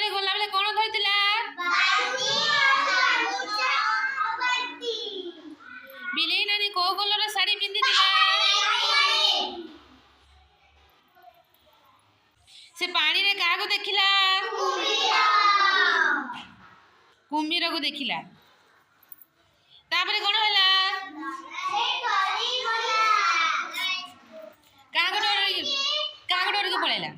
ଜଙ୍ଗଲରେ ଗଲାବେଳେ କ'ଣ ଧରିଥିଲା? ବିଲେଇ ନାନୀ କୋଉ କଲର ଶାଢ଼ୀ ପିନ୍ଧିଥିଲା? ସେ ପାଣିରେ କାହାକୁ ଦେଖିଲା? କୁମ୍ଭୀରକୁ ଦେଖିଲା। ତାପରେ କ'ଣ ହେଲା? କାହାକୁ ଡରିକି ପଳେଇଲା?